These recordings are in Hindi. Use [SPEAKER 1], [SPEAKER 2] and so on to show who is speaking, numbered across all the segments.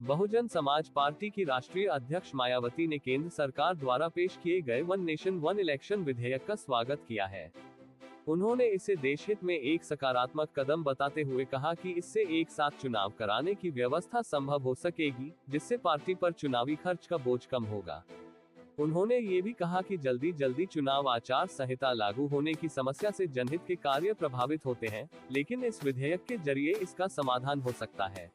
[SPEAKER 1] बहुजन समाज पार्टी की राष्ट्रीय अध्यक्ष मायावती ने केंद्र सरकार द्वारा पेश किए गए वन नेशन वन इलेक्शन विधेयक का स्वागत किया है। उन्होंने इसे देशहित में एक सकारात्मक कदम बताते हुए कहा कि इससे एक साथ चुनाव कराने की व्यवस्था संभव हो सकेगी, जिससे पार्टी पर चुनावी खर्च का बोझ कम होगा। उन्होंने ये भी कहा कि जल्दी जल्दी चुनाव आचार संहिता लागू होने की समस्या से जनहित के कार्य प्रभावित होते हैं, लेकिन इस विधेयक के जरिए इसका समाधान हो सकता है।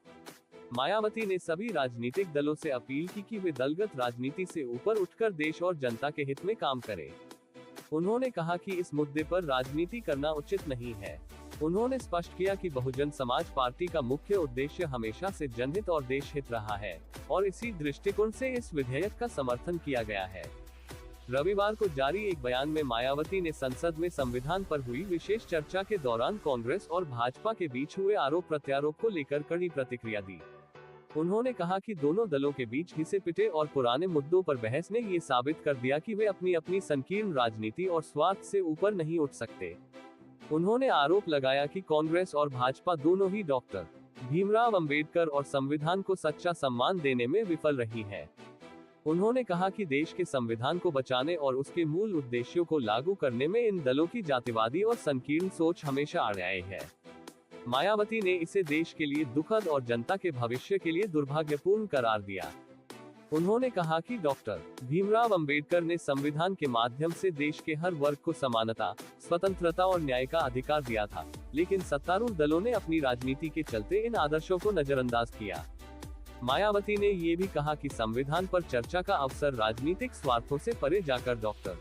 [SPEAKER 1] मायावती ने सभी राजनीतिक दलों से अपील की कि वे दलगत राजनीति से ऊपर उठकर देश और जनता के हित में काम करें। उन्होंने कहा कि इस मुद्दे पर राजनीति करना उचित नहीं है। उन्होंने स्पष्ट किया कि बहुजन समाज पार्टी का मुख्य उद्देश्य हमेशा से जनहित और देश हित रहा है और इसी दृष्टिकोण से इस विधेयक का समर्थन किया गया है। रविवार को जारी एक बयान में मायावती ने संसद में संविधान पर हुई विशेष चर्चा के दौरान कांग्रेस और भाजपा के बीच हुए आरोप प्रत्यारोप को लेकर कड़ी प्रतिक्रिया दी। उन्होंने कहा कि दोनों दलों के बीच घिसे पिटे और पुराने मुद्दों पर बहस ने ये साबित कर दिया कि वे अपनी अपनी संकीर्ण राजनीति और स्वार्थ से ऊपर नहीं उठ सकते। उन्होंने आरोप लगाया कि कांग्रेस और भाजपा दोनों ही डॉक्टर भीमराव अंबेडकर और संविधान को सच्चा सम्मान देने में विफल रही है। उन्होंने कहा कि देश के संविधान को बचाने और उसके मूल उद्देश्यों को लागू करने में इन दलों की जातिवादी और संकीर्ण सोच हमेशा अड़ियाई है। मायावती ने इसे देश के लिए दुखद और जनता के भविष्य के लिए दुर्भाग्यपूर्ण करार दिया। उन्होंने कहा कि डॉक्टर भीमराव अंबेडकर ने संविधान के माध्यम से देश के हर वर्ग को समानता, स्वतंत्रता और न्याय का अधिकार दिया था, लेकिन सत्तारूढ़ दलों ने अपनी राजनीति के चलते इन आदर्शों को नजरअंदाज किया। मायावती ने ये भी कहा कि संविधान पर चर्चा का अवसर राजनीतिक स्वार्थों से परे जाकर डॉक्टर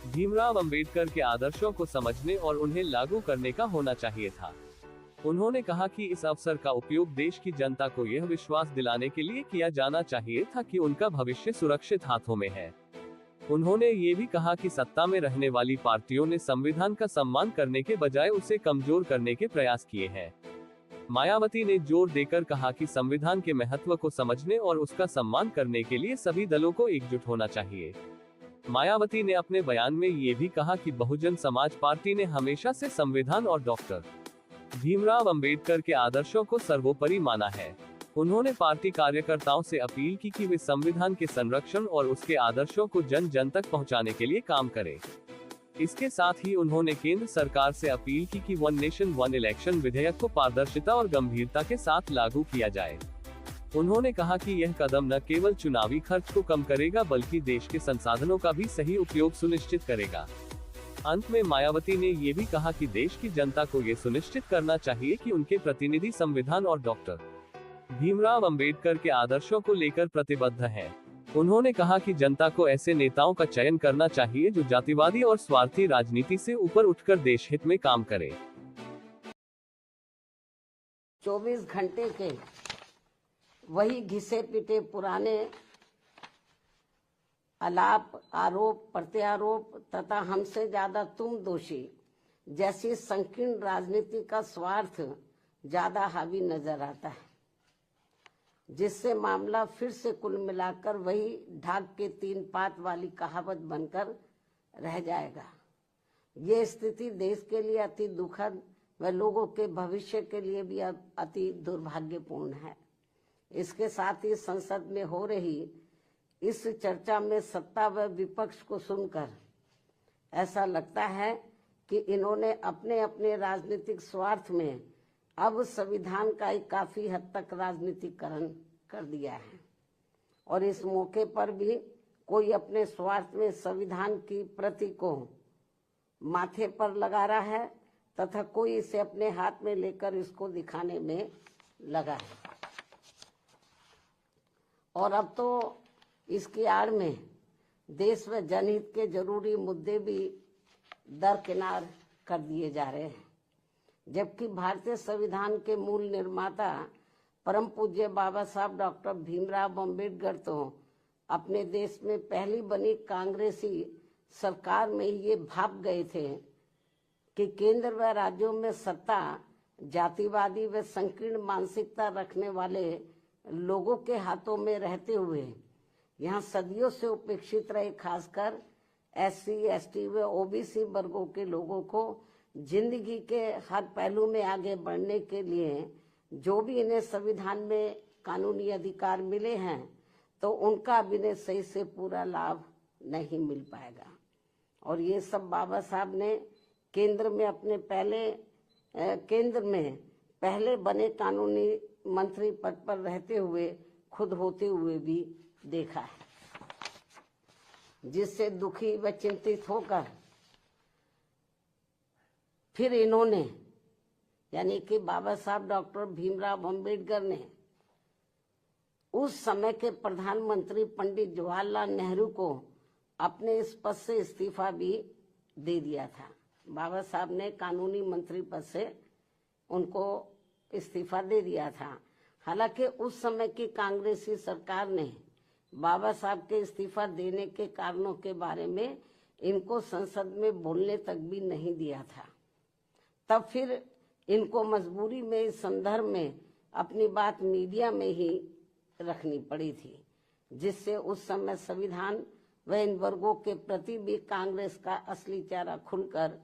[SPEAKER 1] भीमराव अंबेडकर के आदर्शों को समझने और उन्हें लागू करने का होना चाहिए था। उन्होंने कहा कि इस अवसर का उपयोग देश की जनता को यह विश्वास दिलाने के लिए किया जाना चाहिए था कि उनका भविष्य सुरक्षित हाथों में है। उन्होंने ये भी कहा कि सत्ता में रहने वाली पार्टियों ने संविधान का सम्मान करने के बजाय उसे कमजोर करने के प्रयास किए हैं। मायावती ने जोर देकर कहा कि संविधान के महत्व को समझने और उसका सम्मान करने के लिए सभी दलों को एकजुट होना चाहिए। मायावती ने अपने बयान में ये भी कहा कि बहुजन समाज पार्टी ने हमेशा से संविधान और डॉक्टर भीमराव अंबेडकर के आदर्शों को सर्वोपरि माना है। उन्होंने पार्टी कार्यकर्ताओं से अपील की कि वे संविधान के संरक्षण और उसके आदर्शों को जन जन तक पहुंचाने के लिए काम करें। इसके साथ ही उन्होंने केंद्र सरकार से अपील की कि वन नेशन वन इलेक्शन विधेयक को पारदर्शिता और गंभीरता के साथ लागू किया जाए। उन्होंने कहा कि यह कदम न केवल चुनावी खर्च को कम करेगा बल्कि देश के संसाधनों का भी सही उपयोग सुनिश्चित करेगा। अंत में मायावती ने ये भी कहा कि देश की जनता को ये सुनिश्चित करना चाहिए कि उनके प्रतिनिधि संविधान और डॉक्टर भीमराव अंबेडकर के आदर्शों को लेकर प्रतिबद्ध हैं। उन्होंने कहा कि जनता को ऐसे नेताओं का चयन करना चाहिए जो जातिवादी और स्वार्थी राजनीति से ऊपर उठकर देश हित में काम करे।
[SPEAKER 2] 24 घंटे के वही घिसे पिटे पुराने आलाप, आरोप प्रत्यारोप तथा हमसे ज्यादा तुम दोषी जैसी संकीर्ण राजनीति का स्वार्थ ज्यादा हावी नजर आता है, जिससे मामला फिर से कुल मिलाकर वही ढाक के 3 पात वाली कहावत बनकर रह जाएगा। ये स्थिति देश के लिए अति दुखद व लोगों के भविष्य के लिए भी अति दुर्भाग्यपूर्ण है। इसके साथ ही संसद में हो रही इस चर्चा में सत्ता व विपक्ष को सुनकर ऐसा लगता है कि इन्होंने अपने अपने राजनीतिक स्वार्थ में अब संविधान का ही काफी हद तक राजनीतिकरण कर दिया है और इस मौके पर भी कोई अपने स्वार्थ में संविधान की प्रति को माथे पर लगा रहा है तथा कोई इसे अपने हाथ में लेकर इसको दिखाने में लगा है। और अब तो इसकी आड़ में देश व जनहित के जरूरी मुद्दे भी दरकिनार कर दिए जा रहे हैं, जबकि भारतीय संविधान के मूल निर्माता परम पूज्य बाबा साहब डॉक्टर भीमराव अंबेडकर तो अपने देश में पहली बनी कांग्रेसी सरकार में ये भाप गए थे कि केंद्र व राज्यों में सत्ता जातिवादी व संकीर्ण मानसिकता रखने वाले लोगों के हाथों में रहते हुए यहाँ सदियों से उपेक्षित रहे खासकर SC, ST व OBC वर्गों के लोगों को जिंदगी के हर पहलू में आगे बढ़ने के लिए जो भी इन्हें संविधान में कानूनी अधिकार मिले हैं तो उनका भी सही से पूरा लाभ नहीं मिल पाएगा। और ये सब बाबा साहब ने केंद्र में पहले बने कानूनी मंत्री पद पर रहते हुए खुद होते हुए भी देखा है, जिससे दुखी व चिंतित होकर फिर इन्होंने यानी कि बाबा साहब डॉक्टर भीमराव अंबेडकर ने उस समय के प्रधानमंत्री पंडित जवाहरलाल नेहरू को अपने इस पद से इस्तीफा भी दे दिया था। बाबा साहब ने कानूनी मंत्री पद से उनको इस्तीफा दे दिया था। हालांकि उस समय की कांग्रेसी सरकार ने बाबा साहब के इस्तीफा देने के कारणों के बारे में इनको संसद में बोलने तक भी नहीं दिया था। तब फिर इनको मजबूरी में इस संदर्भ में अपनी बात मीडिया में ही रखनी पड़ी थी, जिससे उस समय संविधान व इन वर्गों के प्रति भी कांग्रेस का असली चेहरा खुलकर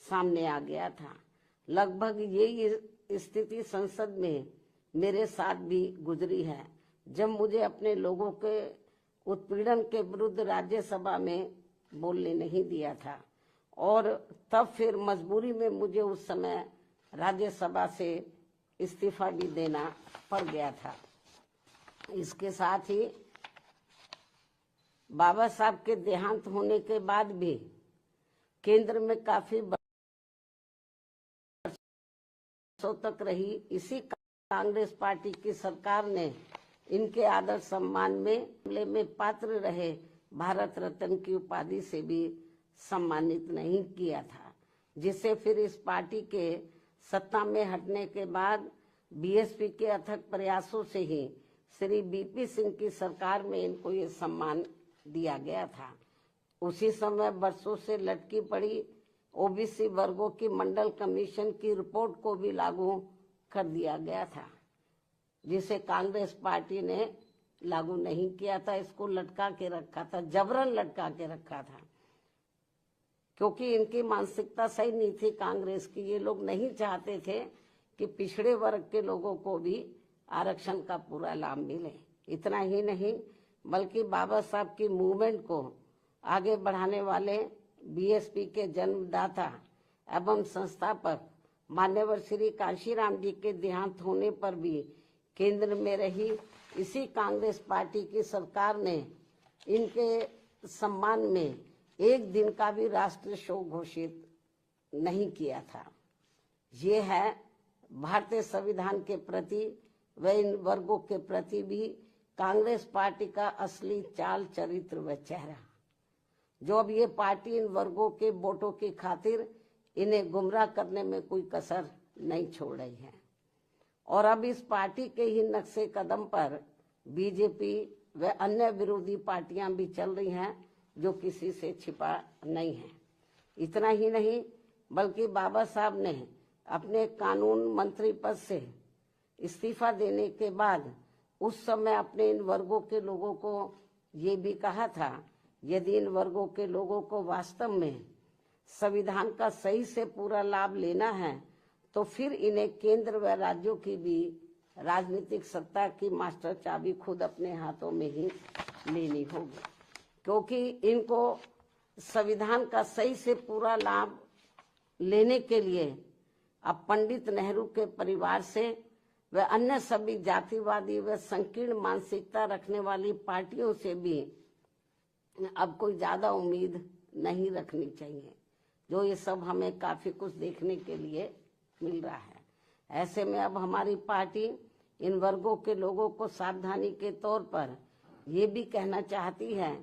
[SPEAKER 2] सामने आ गया था। लगभग यही स्थिति संसद में मेरे साथ भी गुजरी है, जब मुझे अपने लोगों के उत्पीड़न के विरुद्ध राज्यसभा में बोलने नहीं दिया था और तब फिर मजबूरी में मुझे उस समय राज्यसभा से इस्तीफा भी देना पड़ गया था। इसके साथ ही बाबा साहब के देहांत होने के बाद भी केंद्र में काफी वर्षों तक रही इसी कांग्रेस पार्टी की सरकार ने इनके आदर सम्मान में पात्र रहे भारत रत्न की उपाधि से भी सम्मानित नहीं किया था, जिससे फिर इस पार्टी के सत्ता में हटने के बाद बीएसपी के अथक प्रयासों से ही श्री बीपी सिंह की सरकार में इनको ये सम्मान दिया गया था। उसी समय वर्षों से लटकी पड़ी ओबीसी वर्गों की मंडल कमीशन की रिपोर्ट को भी लागू कर दिया गया था, जिसे कांग्रेस पार्टी ने लागू नहीं किया था। इसको लटका के रखा था, जबरन लटका के रखा था, क्योंकि इनकी मानसिकता सही नहीं थी कांग्रेस की। ये लोग नहीं चाहते थे कि पिछड़े वर्ग के लोगों को भी आरक्षण का पूरा लाभ मिले। इतना ही नहीं बल्कि बाबा साहब की मूवमेंट को आगे बढ़ाने वाले बीएसपी के जन्मदाता एवं संस्थापक मान्यवर श्री कांशीराम जी के देहांत होने पर भी केंद्र में रही इसी कांग्रेस पार्टी की सरकार ने इनके सम्मान में एक दिन का भी राष्ट्रीय शोक घोषित नहीं किया था। ये है भारतीय संविधान के प्रति व इन वर्गों के प्रति भी कांग्रेस पार्टी का असली चाल चरित्र व चेहरा, जो अब ये पार्टी इन वर्गों के वोटों की खातिर इन्हें गुमराह करने में कोई कसर नहीं छोड़ रही है। और अब इस पार्टी के ही नक्शे कदम पर बीजेपी व अन्य विरोधी पार्टियां भी चल रही हैं, जो किसी से छिपा नहीं है। इतना ही नहीं बल्कि बाबा साहब ने अपने कानून मंत्री पद से इस्तीफा देने के बाद उस समय अपने इन वर्गों के लोगों को ये भी कहा था, यदि इन वर्गों के लोगों को वास्तव में संविधान का सही से पूरा लाभ लेना है तो फिर इन्हें केंद्र व राज्यों की भी राजनीतिक सत्ता की मास्टर चाबी खुद अपने हाथों में ही लेनी होगी, क्योंकि इनको संविधान का सही से पूरा लाभ लेने के लिए अब पंडित नेहरू के परिवार से व अन्य सभी जातिवादी व संकीर्ण मानसिकता रखने वाली पार्टियों से भी अब कोई ज्यादा उम्मीद नहीं रखनी चाहिए, जो ये सब हमें काफी कुछ देखने के लिए मिल रहा है। ऐसे में अब हमारी पार्टी इन वर्गों के लोगों को सावधानी के तौर पर ये भी कहना चाहती है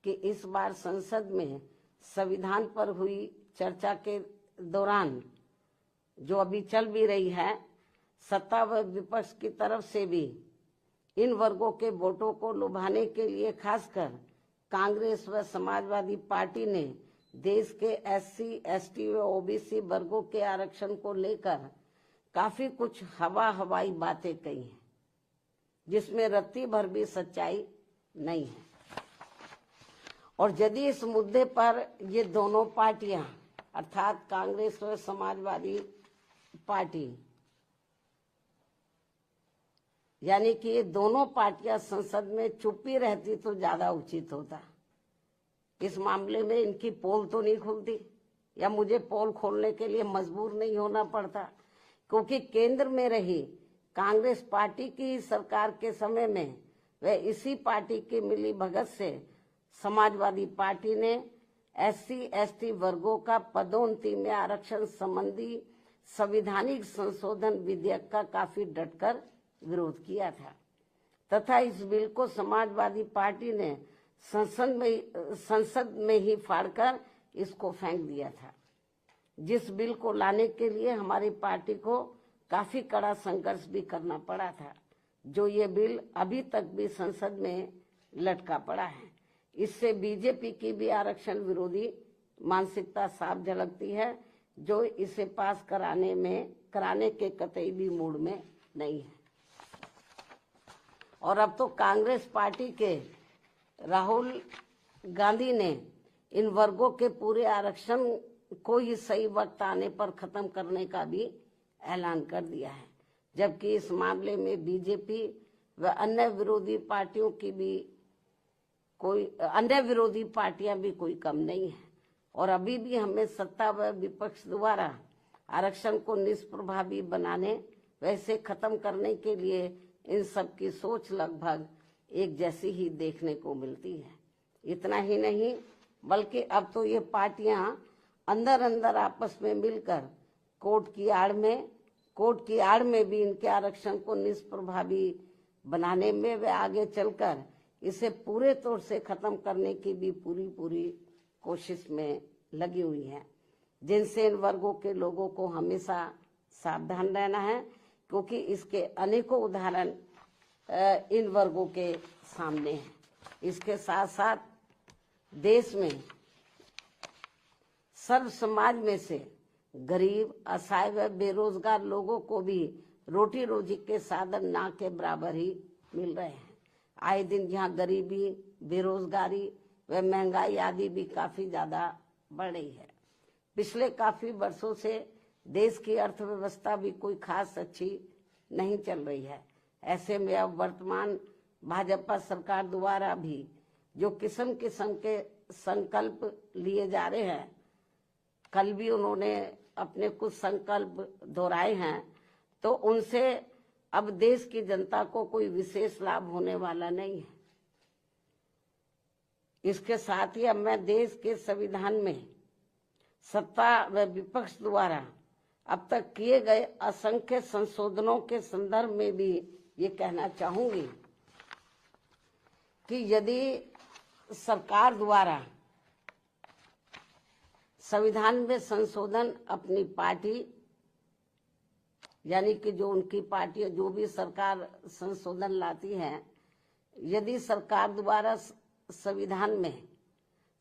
[SPEAKER 2] कि इस बार संसद में संविधान पर हुई चर्चा के दौरान जो अभी चल भी रही है, सत्ता व विपक्ष की तरफ से भी इन वर्गों के वोटों को लुभाने के लिए खासकर कांग्रेस व समाजवादी पार्टी ने देश के एससी, एसटी व ओबीसी वर्गों के आरक्षण को लेकर काफी कुछ हवाई बातें कही हैं, जिसमें रत्ती भर भी सच्चाई नहीं है। और यदि इस मुद्दे पर ये दोनों पार्टियां अर्थात कांग्रेस व समाजवादी पार्टी यानी कि ये दोनों पार्टियां संसद में चुप्पी रहती तो ज्यादा उचित होता। इस मामले में इनकी पोल तो नहीं खुलती, या मुझे पोल खोलने के लिए मजबूर नहीं होना पड़ता, क्योंकि केंद्र में रही कांग्रेस पार्टी की सरकार के समय में व इसी पार्टी की मिली भगत से समाजवादी पार्टी ने SC/ST वर्गों का पदोन्नति में आरक्षण संबंधी संवैधानिक संशोधन विधेयक का काफी डटकर विरोध किया था तथा इस बिल को समाजवादी पार्टी ने संसद में ही फाड़कर इसको फेंक दिया था, जिस बिल को लाने के लिए हमारी पार्टी को काफी कड़ा संघर्ष भी करना पड़ा था, जो ये बिल अभी तक भी संसद में लटका पड़ा है। इससे बीजेपी की भी आरक्षण विरोधी मानसिकता साफ झलकती है, जो इसे पास कराने के कतई भी मूड में नहीं है। और अब तो कांग्रेस पार्टी के राहुल गांधी ने इन वर्गों के पूरे आरक्षण को ही सही वक्त आने पर खत्म करने का भी ऐलान कर दिया है, जबकि इस मामले में बीजेपी व अन्य विरोधी पार्टियां भी कोई कम नहीं है। और अभी भी हमें सत्ता व विपक्ष द्वारा आरक्षण को निष्प्रभावी बनाने व इसे खत्म करने के लिए इन सब की सोच लगभग एक जैसी ही देखने को मिलती है। इतना ही नहीं, बल्कि अब तो ये पार्टियां अंदर अंदर आपस में मिलकर कोर्ट की आड़ में भी इनके आरक्षण को निष्प्रभावी बनाने में वे आगे चलकर इसे पूरे तौर से खत्म करने की भी पूरी कोशिश में लगी हुई है, जिनसे इन वर्गों के लोगों को हमेशा सावधान रहना है, क्योंकि इसके अनेकों उदाहरण इन वर्गों के सामने हैं। इसके साथ साथ देश में सर्व समाज में से गरीब, असहाय व बेरोजगार लोगों को भी रोटी रोजी के साधन ना के बराबर ही मिल रहे हैं। आए दिन यहाँ गरीबी, बेरोजगारी व महंगाई आदि भी काफी ज्यादा बढ़ रही है। पिछले काफी वर्षों से देश की अर्थव्यवस्था भी कोई खास अच्छी नहीं चल रही है। ऐसे में अब वर्तमान भाजपा सरकार द्वारा भी जो किस्म किस्म के संकल्प लिए जा रहे हैं, कल भी उन्होंने अपने कुछ संकल्प दोहराए हैं, तो उनसे अब देश की जनता को कोई विशेष लाभ होने वाला नहीं है। इसके साथ ही अब मैं देश के संविधान में सत्ता व विपक्ष द्वारा अब तक किए गए असंख्य संशोधनों के संदर्भ में भी ये कहना चाहूंगी कि यदि सरकार द्वारा संविधान में संशोधन अपनी पार्टी, यानी कि जो उनकी पार्टी जो भी सरकार संशोधन लाती है, यदि सरकार द्वारा संविधान में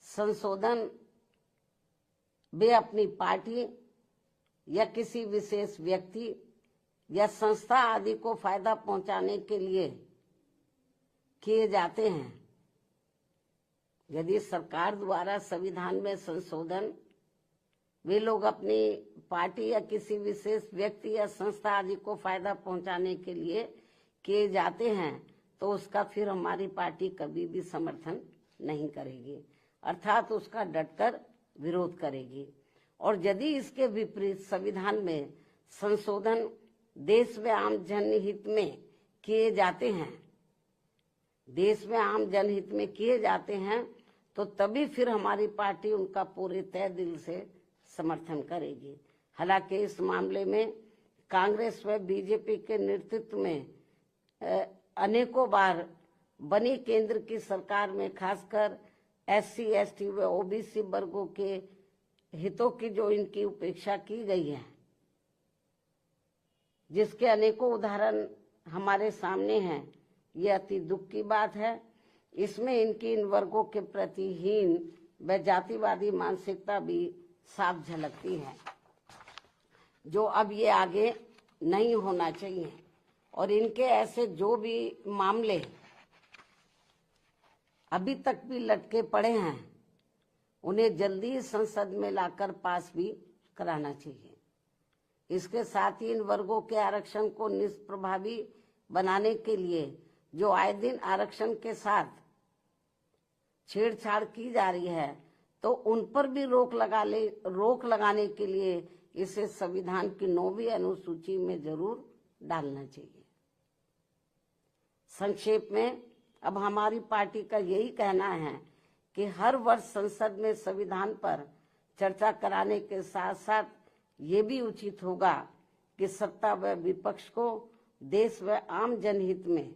[SPEAKER 2] संशोधन वे अपनी पार्टी या किसी विशेष व्यक्ति या संस्था आदि को फायदा पहुंचाने के लिए किए जाते हैं, यदि सरकार द्वारा संविधान में संशोधन वे लोग अपनी पार्टी या किसी विशेष व्यक्ति या संस्था आदि को फायदा पहुंचाने के लिए किए जाते हैं, तो उसका फिर हमारी पार्टी कभी भी समर्थन नहीं करेगी, अर्थात उसका डटकर विरोध करेगी। और यदि इसके विपरीत संविधान में संशोधन देश में आम जनहित में किए जाते हैं, तो तभी फिर हमारी पार्टी उनका पूरे तय दिल से समर्थन करेगी। हालांकि इस मामले में कांग्रेस व बीजेपी के नेतृत्व में अनेकों बार बनी केंद्र की सरकार में खासकर SC/ST व OBC वर्गों के हितों की जो इनकी उपेक्षा की गई है, जिसके अनेकों उदाहरण हमारे सामने हैं, ये अति दुख की बात है। इसमें इनकी इन वर्गों के प्रति हीन व जातिवादी मानसिकता भी साफ झलकती है, जो अब ये आगे नहीं होना चाहिए। और इनके ऐसे जो भी मामले अभी तक भी लटके पड़े हैं, उन्हें जल्दी संसद में लाकर पास भी कराना चाहिए। इसके साथ ही इन वर्गों के आरक्षण को निष्प्रभावी बनाने के लिए जो आए दिन आरक्षण के साथ छेड़छाड़ की जा रही है, तो उन पर भी रोक लगाने के लिए इसे संविधान की 9वीं अनुसूची में जरूर डालना चाहिए। संक्षेप में अब हमारी पार्टी का यही कहना है कि हर वर्ष संसद में संविधान पर चर्चा कराने के साथ साथ ये भी उचित होगा कि सत्ता व विपक्ष को देश व आम जनहित में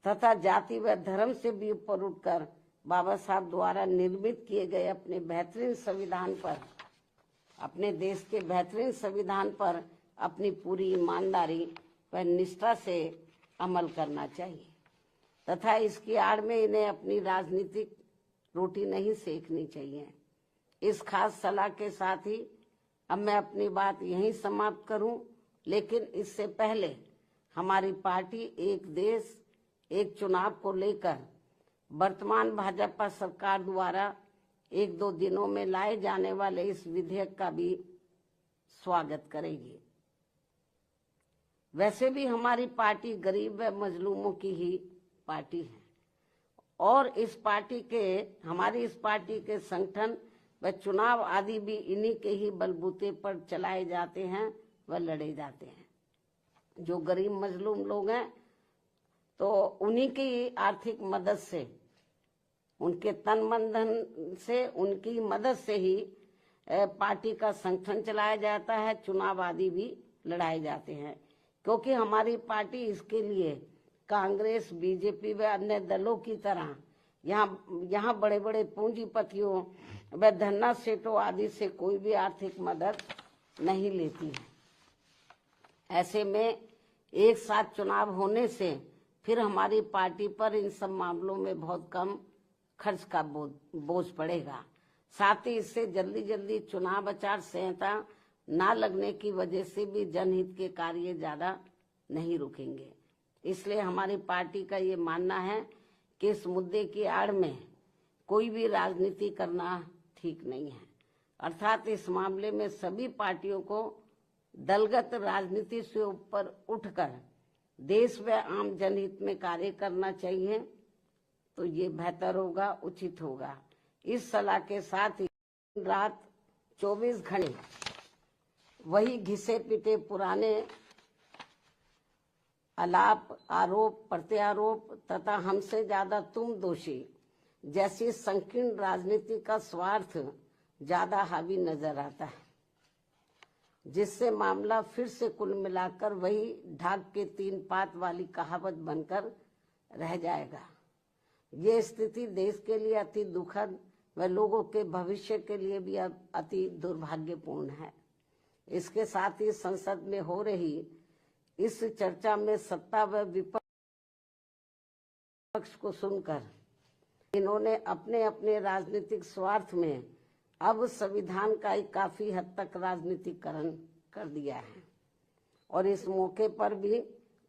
[SPEAKER 2] तथा जाति व धर्म से भी ऊपर उठकर बाबा साहब द्वारा निर्मित किए गए अपने बेहतरीन संविधान पर, अपने देश के बेहतरीन संविधान पर अपनी पूरी ईमानदारी व निष्ठा से अमल करना चाहिए तथा इसकी आड़ में इन्हें अपनी राजनीतिक रोटी नहीं सेकनी चाहिए। इस खास सलाह के साथ ही अब मैं अपनी बात यहीं समाप्त करूं, लेकिन इससे पहले हमारी पार्टी एक देश एक चुनाव को लेकर वर्तमान भाजपा सरकार द्वारा 1-2 दिनों में लाए जाने वाले इस विधेयक का भी स्वागत करेगी। वैसे भी हमारी पार्टी गरीब व मजलूमों की ही पार्टी है और हमारी इस पार्टी के संगठन व चुनाव आदि भी इन्हीं के ही बलबूते पर चलाए जाते हैं व लड़े जाते हैं। जो गरीब मजलूम लोग हैं तो उन्हीं की आर्थिक मदद से, उनके तन मन धन से, उनकी मदद से ही पार्टी का संगठन चलाया जाता है, चुनाव आदि भी लड़ाए जाते हैं। क्योंकि हमारी पार्टी इसके लिए कांग्रेस, बीजेपी व अन्य दलों की तरह यहाँ बड़े बड़े पूंजीपतियों व धन्ना सेठों आदि से कोई भी आर्थिक मदद नहीं लेती है। ऐसे में एक साथ चुनाव होने से फिर हमारी पार्टी पर इन सब मामलों में बहुत कम खर्च का बोझ पड़ेगा। साथ ही इससे जल्दी चुनाव आचार संहिता ना लगने की वजह से भी जनहित के कार्य ज्यादा नहीं रुकेंगे। इसलिए हमारी पार्टी का ये मानना है कि इस मुद्दे की आड़ में कोई भी राजनीति करना ठीक नहीं है। अर्थात इस मामले में सभी पार्टियों को दलगत राजनीति से ऊपर उठकर देश व आम जनहित में कार्य करना चाहिए, तो ये बेहतर होगा, उचित होगा। इस सलाह के साथ ही रात 24 घंटे वही घिसे पिटे पुराने आलाप, आरोप प्रत्यारोप तथा हमसे ज्यादा तुम दोषी जैसी संकीर्ण राजनीति का स्वार्थ ज्यादा हावी नजर आता है, जिससे मामला फिर से कुल मिलाकर वही ढाक के 3 पात वाली कहावत बनकर रह जाएगा। ये स्थिति देश के लिए अति दुखद व लोगों के भविष्य के लिए भी अति दुर्भाग्यपूर्ण है। इसके साथ ही संसद में हो रही इस चर्चा में सत्ता व विपक्ष को सुनकर इन्होंने अपने अपने राजनीतिक स्वार्थ में अब संविधान का ही काफी हद तक राजनीतिकरण कर दिया है और इस मौके पर भी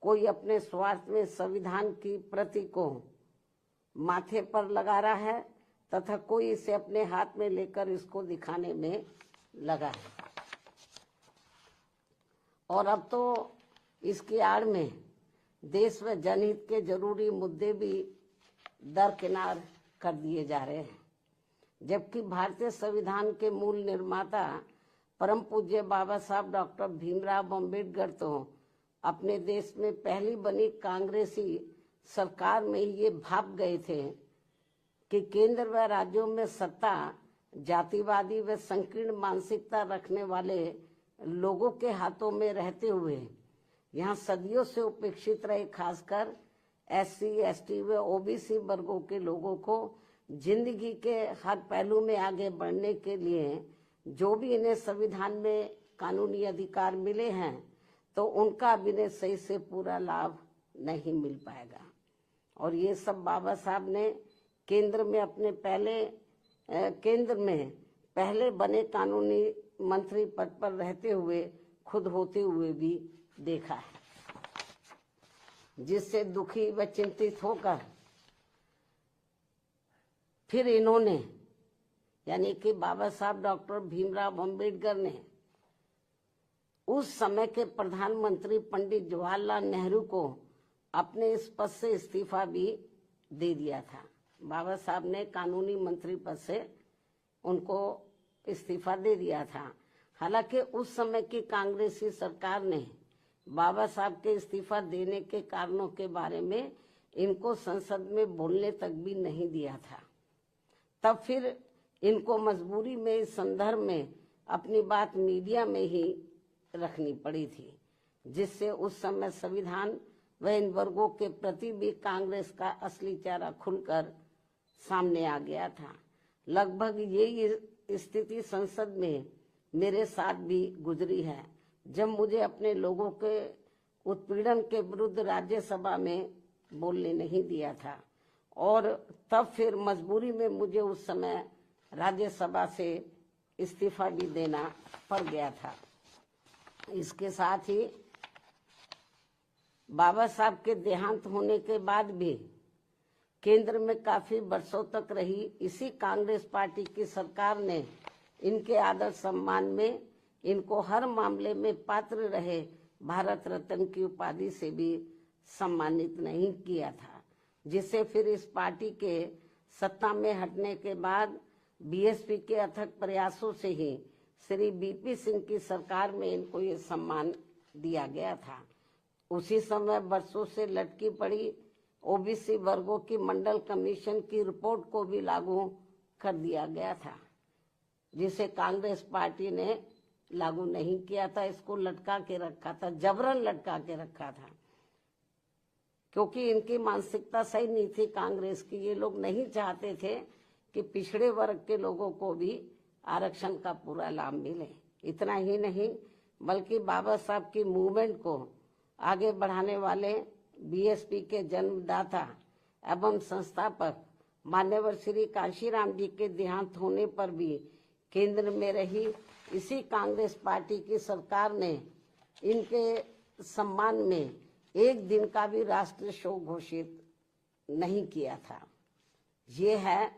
[SPEAKER 2] कोई अपने स्वार्थ में संविधान की प्रति को माथे पर लगा रहा है तथा कोई इसे अपने हाथ में लेकर इसको दिखाने में लगा है। और अब तो इसकी आड़ में देश व जनहित के जरूरी मुद्दे भी दरकिनार कर दिए जा रहे हैं, जबकि भारतीय संविधान के मूल निर्माता परम पूज्य बाबा साहब डॉक्टर भीमराव अम्बेडकर तो अपने देश में पहली बनी कांग्रेसी सरकार में ये भाप गए थे कि केंद्र व राज्यों में सत्ता जातिवादी व संकीर्ण मानसिकता रखने वाले लोगों के हाथों में रहते हुए यहाँ सदियों से उपेक्षित रहे खासकर SC, ST व OBC वर्गों के लोगों को जिंदगी के हर पहलू में आगे बढ़ने के लिए जो भी इन्हें संविधान में कानूनी अधिकार मिले हैं तो उनका अब इन्हें सही से पूरा लाभ नहीं मिल पाएगा। और ये सब बाबा साहब ने केंद्र में पहले बने कानूनी मंत्री पद पर रहते हुए खुद होते हुए भी देखा है, जिससे दुखी व चिंतित होकर फिर इन्होंने यानी कि बाबा साहब डॉक्टर भीमराव अम्बेडकर ने उस समय के प्रधानमंत्री पंडित जवाहरलाल नेहरू को अपने इस पद से इस्तीफा भी दे दिया था। बाबा साहब ने कानूनी मंत्री पद से उनको इस्तीफा दे दिया था। हालांकि उस समय की कांग्रेसी सरकार ने बाबा साहब के इस्तीफा देने के कारणों के बारे में इनको संसद में बोलने तक भी नहीं दिया था। तब फिर इनको मजबूरी में इस संदर्भ में अपनी बात मीडिया में ही रखनी पड़ी थी, जिससे उस समय संविधान व इन वर्गों के प्रति भी कांग्रेस का असली चेहरा खुलकर सामने आ गया था। लगभग यही स्थिति संसद में मेरे साथ भी गुजरी है, जब मुझे अपने लोगों के उत्पीड़न के विरुद्ध राज्यसभा में बोलने नहीं दिया था, और तब फिर मजबूरी में मुझे उस समय राज्यसभा से इस्तीफा भी देना पड़ गया था। इसके साथ ही बाबा साहब के देहांत होने के बाद भी केंद्र में काफी वर्षों तक रही इसी कांग्रेस पार्टी की सरकार ने इनके आदर सम्मान में इनको हर मामले में पात्र रहे भारत रत्न की उपाधि से भी सम्मानित नहीं किया था, जिससे फिर इस पार्टी के सत्ता में हटने के बाद बीएसपी के अथक प्रयासों से ही श्री बीपी सिंह की सरकार में इनको ये सम्मान दिया गया था। उसी समय वर्षों से लटकी पड़ी ओबीसी वर्गों की मंडल कमीशन की रिपोर्ट को भी लागू कर दिया गया था, जिसे कांग्रेस पार्टी ने लागू नहीं किया था। इसको लटका के रखा था, जबरन लटका के रखा था, क्योंकि इनकी मानसिकता सही नहीं थी कांग्रेस की। ये लोग नहीं चाहते थे कि पिछड़े वर्ग के लोगों को भी आरक्षण का पूरा लाभ मिले। इतना ही नहीं, बल्कि बाबा साहब की मूवमेंट को आगे बढ़ाने वाले बीएसपी के जन्मदाता एवं संस्थापक मान्यवर श्री कांशीराम जी के देहांत होने पर भी केंद्र में रही इसी कांग्रेस पार्टी की सरकार ने इनके सम्मान में एक दिन का भी राष्ट्रीय शोक घोषित नहीं किया था। ये है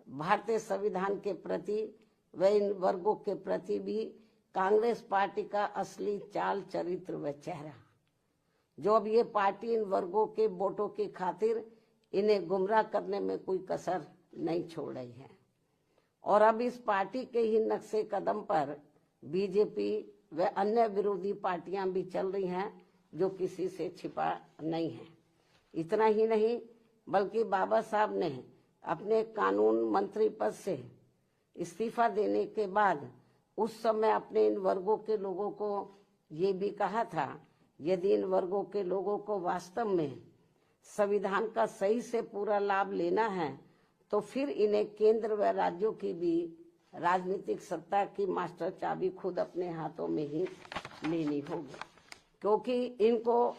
[SPEAKER 2] भारतीय संविधान के प्रति व इन वर्गों के प्रति भी कांग्रेस पार्टी का असली चाल चरित्र व चेहरा, जो अब ये पार्टी इन वर्गों के वोटों की खातिर इन्हें गुमराह करने में कोई कसर नहीं छोड़ रही है। और अब इस पार्टी के ही नक्शे कदम पर बीजेपी व अन्य विरोधी पार्टियां भी चल रही हैं, जो किसी से छिपा नहीं है। इतना ही नहीं, बल्कि बाबा साहब ने अपने कानून मंत्री पद से इस्तीफा देने के बाद उस समय अपने इन वर्गों के लोगों को ये भी कहा था, यदि इन वर्गों के लोगों को वास्तव में संविधान का सही से पूरा लाभ लेना है तो फिर इन्हें केंद्र व राज्यों की भी राजनीतिक सत्ता की मास्टर चाबी खुद अपने हाथों में ही लेनी होगी, क्योंकि इनको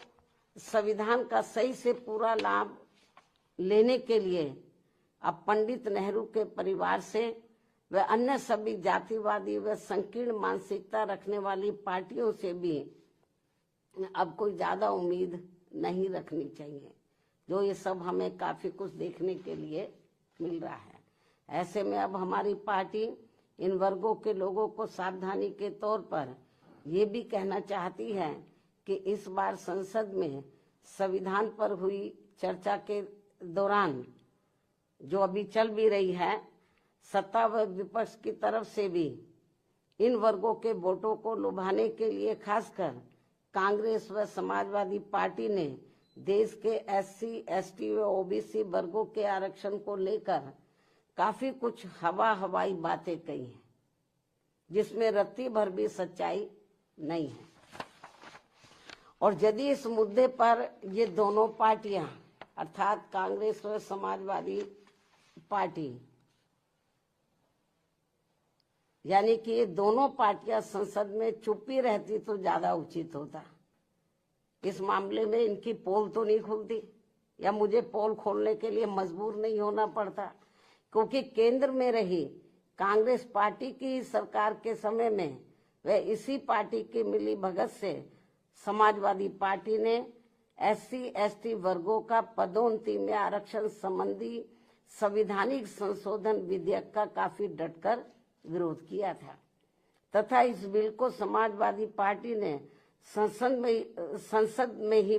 [SPEAKER 2] संविधान का सही से पूरा लाभ लेने के लिए अब पंडित नेहरू के परिवार से व अन्य सभी जातिवादी व संकीर्ण मानसिकता रखने वाली पार्टियों से भी अब कोई ज्यादा उम्मीद नहीं रखनी चाहिए, जो ये सब हमें काफी कुछ देखने के लिए मिल रहा है। ऐसे में अब हमारी पार्टी इन वर्गों के लोगों को सावधानी के तौर पर ये भी कहना चाहती है कि इस बार संसद में संविधान पर हुई चर्चा के दौरान, जो अभी चल भी रही है, सत्ता व विपक्ष की तरफ से भी इन वर्गों के वोटों को लुभाने के लिए खासकर कांग्रेस व समाजवादी पार्टी ने देश के एससी, एसटी व ओबीसी वर्गों के आरक्षण को लेकर काफी कुछ हवाई बातें कही हैं, जिसमें रत्ती भर भी सच्चाई नहीं है। और यदि इस मुद्दे पर ये दोनों पार्टियां अर्थात कांग्रेस व समाजवादी पार्टी, यानी कि ये दोनों पार्टियां संसद में चुप्पी रहती तो ज्यादा उचित होता। इस मामले में इनकी पोल तो नहीं खुलती, या मुझे पोल खोलने के लिए मजबूर नहीं होना पड़ता, क्योंकि केंद्र में रही कांग्रेस पार्टी की सरकार के समय में व इसी पार्टी की मिली भगत से समाजवादी पार्टी ने एससी, एसटी वर्गों का पदोन्नति में आरक्षण संबंधी संवैधानिक संशोधन विधेयक का काफी डटकर विरोध किया था, तथा इस बिल को समाजवादी पार्टी ने संसद में ही